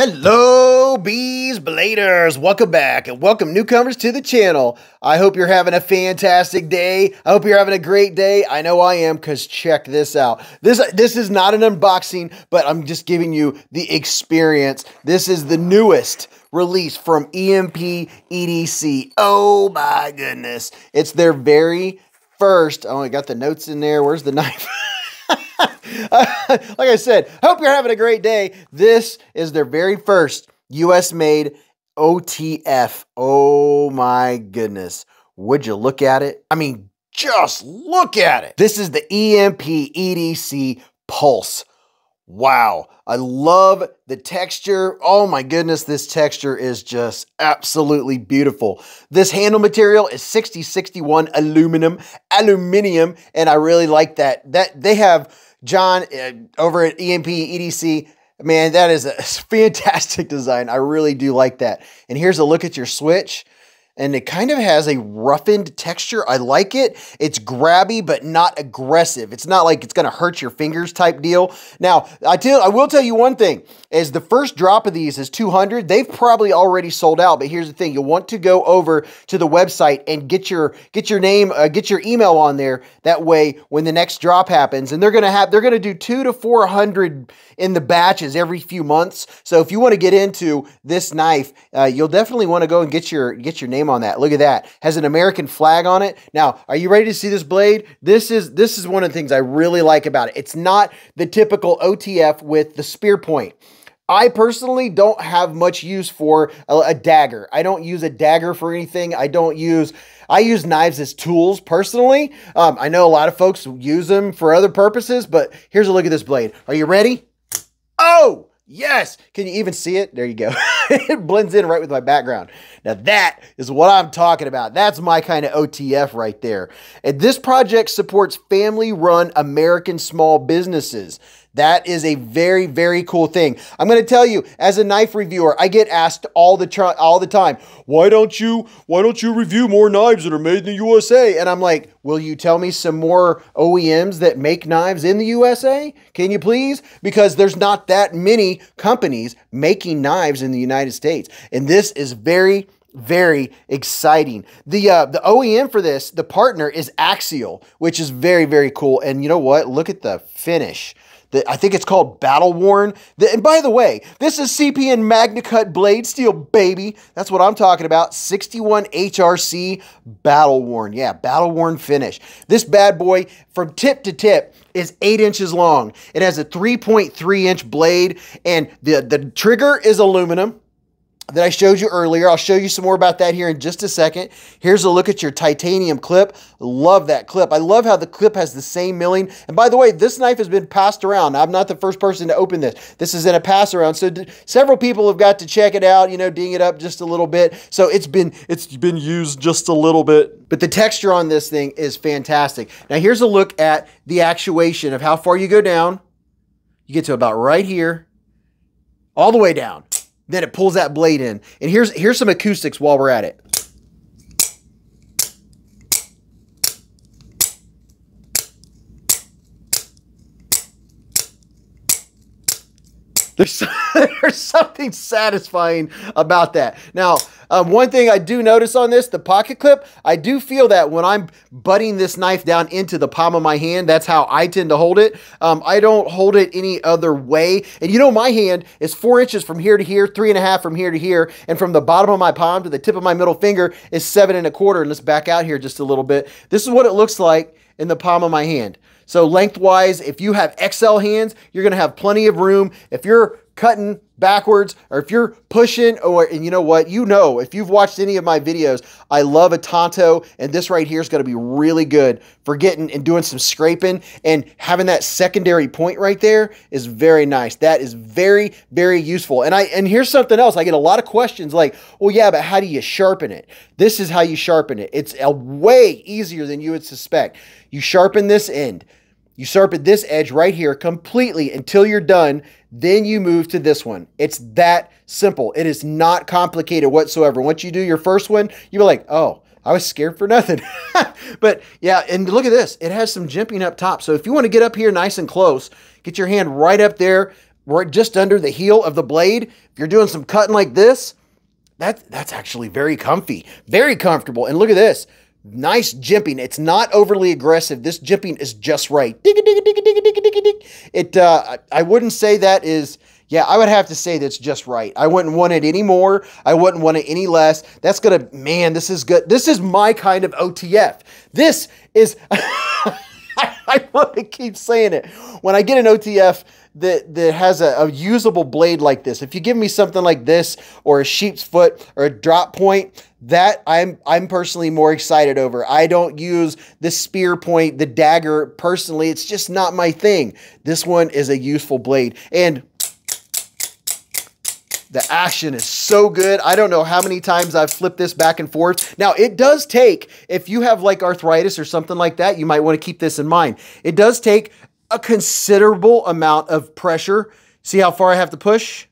Hello, Beez Bladers. Welcome back and welcome newcomers to the channel. I hope you're having a fantastic day. I hope you're having a great day. I know I am, because check this out. This is not an unboxing, but I'm just giving you the experience. This is the newest release from EMP EDC. Oh my goodness. It's their very first. Oh, I got the notes in there. Where's the knife? Like I said, hope you're having a great day. This is their very first US-made OTF. Oh my goodness. Would you look at it? I mean, just look at it. This is the EMP EDC Pulse. Wow. I love the texture. Oh my goodness, this texture is just absolutely beautiful. This handle material is 6061 aluminum, and I really like that. They have John over at EMP EDC. Man, that is a fantastic design. I really do like that. And here's a look at your switch. And it kind of has a roughened texture. I like it. It's grabby, but not aggressive. It's not like it's going to hurt your fingers type deal. Now, I will tell you one thing, is the first drop of these is 200. They've probably already sold out, but here's the thing. You'll want to go over to the website and get your name, get your email on there. That way, when the next drop happens, and they're going to do 200 to 400 in the batches every few months. So if you want to get into this knife, you'll definitely want to go and get your name on that. Look at that. Has an American flag on it. Now, are you ready to see this blade? This is one of the things I really like about it. It's not the typical OTF with the spear point. I personally don't have much use for a dagger. I don't use a dagger for anything. I use knives as tools personally. I know a lot of folks use them for other purposes, but here's a look at this blade. Are you ready? Oh! Yes. Can you even see it? There you go. It blends in right with my background. Now that is what I'm talking about. That's my kind of OTF right there. And this project supports family-run American small businesses. That is a very, very cool thing. I'm going to tell you, as a knife reviewer, I get asked all the time, why don't you review more knives that are made in the USA? And I'm like, will you tell me some more OEMs that make knives in the USA? Can you please? Because there's not that many companies making knives in the United States. And this is very, very exciting. The OEM for this, the partner, is Axial, which is very, very cool. And you know what? Look at the finish. I think it's called Battle Worn. And by the way, this is CPN MagnaCut blade steel, baby. That's what I'm talking about. 61 HRC Battle Worn. Yeah, Battle Worn finish. This bad boy, from tip to tip, is 8 inches long. It has a 3.3 inch blade, and the trigger is aluminum that I showed you earlier. I'll show you some more about that here in just a second. Here's a look at your titanium clip. Love that clip. I love how the clip has the same milling. And by the way, this knife has been passed around. I'm not the first person to open this. This is in a pass around. So several people have got to check it out, you know, ding it up just a little bit. So it's been used just a little bit. But the texture on this thing is fantastic. Now here's a look at the actuation of how far you go down. You get to about right here, all the way down. Then it pulls that blade in. And here's some acoustics while we're at it. There's something satisfying about that. Now, one thing I do notice on this, the pocket clip, I do feel that when I'm butting this knife down into the palm of my hand, that's how I tend to hold it. I don't hold it any other way. And you know, my hand is 4 inches from here to here, 3.5 from here to here, and from the bottom of my palm to the tip of my middle finger is 7.25. And let's back out here just a little bit. This is what it looks like in the palm of my hand. So lengthwise, if you have XL hands, you're going to have plenty of room. If you're cutting backwards, or if you're pushing, and you know what, if you've watched any of my videos, I love a Tonto, and this right here is going to be really good for getting and doing some scraping, and having that secondary point right there is very nice. That is very, very useful. And here's something else. I get a lot of questions like, well, yeah, but how do you sharpen it? This is how you sharpen it. It's way easier than you would suspect. You sharpen this end. You sharpen this edge right here completely until you're done. Then you move to this one. It's that simple. It is not complicated whatsoever. Once you do your first one, you're like, oh, I was scared for nothing. But yeah, and look at this. It has some jimping up top. So if you want to get up here nice and close, get your hand right up there, right just under the heel of the blade. If you're doing some cutting like this, that's actually very comfy, very comfortable. And look at this. Nice jimping. It's not overly aggressive. This jimping is just right. It, I wouldn't say that is, yeah, I would have to say that's just right. I wouldn't want it any more. I wouldn't want it any less. That's gonna, man, this is good. This is my kind of OTF. This is, I want to keep saying it. When I get an OTF that has a usable blade like this, if you give me something like this or a sheep's foot or a drop point, that I'm personally more excited over. I don't use the spear point, the dagger personally. It's just not my thing. This one is a useful blade, and the action is so good. I don't know how many times I've flipped this back and forth. Now, it does take, if you have like arthritis or something like that, you might want to keep this in mind. It does take a considerable amount of pressure. See how far I have to push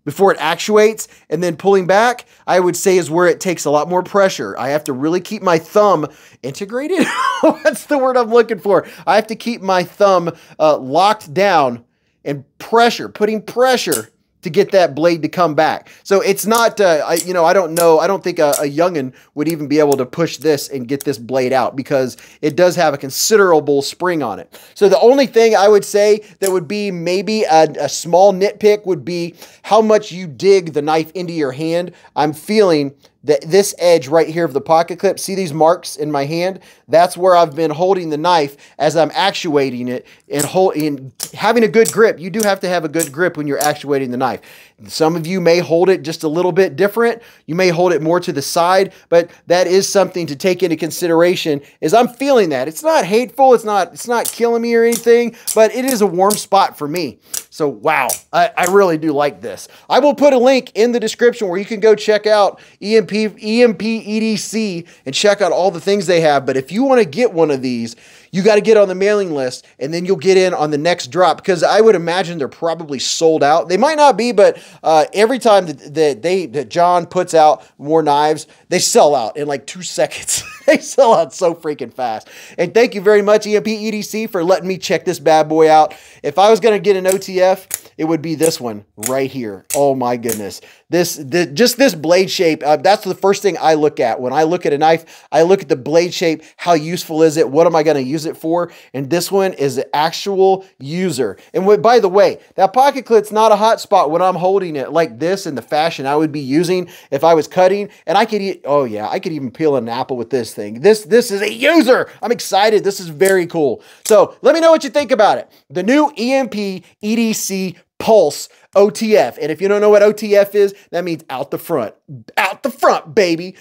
before it actuates, and then pulling back, I would say, is where it takes a lot more pressure. I have to really keep my thumb integrated. That's the word I'm looking for. I have to keep my thumb locked down and putting pressure to get that blade to come back. So it's not, you know, I don't know. I don't think a youngin would even be able to push this and get this blade out, because it does have a considerable spring on it. So the only thing I would say that would be maybe a small nitpick would be how much you dig the knife into your hand. I'm feeling that this edge right here of the pocket clip, see these marks in my hand? That's where I've been holding the knife as I'm actuating it and having a good grip. You do have to have a good grip when you're actuating the knife. Some of you may hold it just a little bit different. You may hold it more to the side, but that is something to take into consideration, is I'm feeling that. It's not hateful. It's not killing me or anything, but it is a warm spot for me. So, wow, I really do like this. I will put a link in the description where you can go check out EMP EDC and check out all the things they have. But if you want to get one of these, you got to get on the mailing list, and then you'll get in on the next drop, because I would imagine they're probably sold out. They might not be, but every time that John puts out more knives, they sell out in like 2 seconds. They sell out so freaking fast. And thank you very much, EMP EDC, for letting me check this bad boy out. If I was going to get an OTF, it would be this one right here. Oh my goodness. Just this blade shape, that's the first thing I look at. When I look at a knife, I look at the blade shape. How useful is it? What am I going to use it for? And this one is the actual user. And by the way, that pocket clip's not a hot spot when I'm holding it like this in the fashion I would be using if I was cutting. And I could eat, oh yeah, I could even peel an apple with this thing. This is a user. I'm excited. This is very cool. So let me know what you think about it. The new EMP EDC Pulse OTF. And if you don't know what OTF is, that means out the front. Out the front, baby.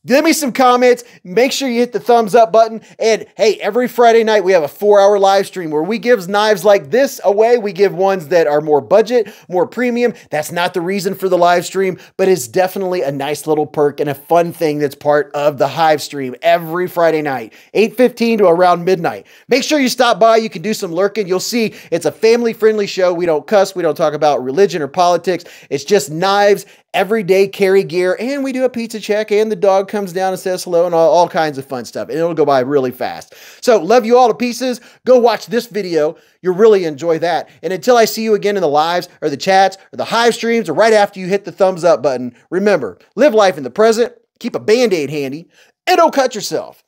Give me some comments. Make sure you hit the thumbs up button. And hey, every Friday night we have a 4-hour live stream where we give knives like this away. We give ones that are more budget, more premium. That's not the reason for the live stream, but it's definitely a nice little perk and a fun thing that's part of the Hive stream every Friday night, 8:15 to around midnight. Make sure you stop by. You can do some lurking. You'll see it's a family-friendly show. We don't cuss. We don't talk about religion or politics. It's just knives, everyday carry gear, and we do a pizza check, and the dog comes down and says hello, and all kinds of fun stuff, and it'll go by really fast. So love you all to pieces. Go watch this video. You'll really enjoy that. And until I see you again in the lives or the chats or the Hive streams or right after you hit the thumbs up button, remember, live life in the present, keep a Band-Aid handy, and don't cut yourself.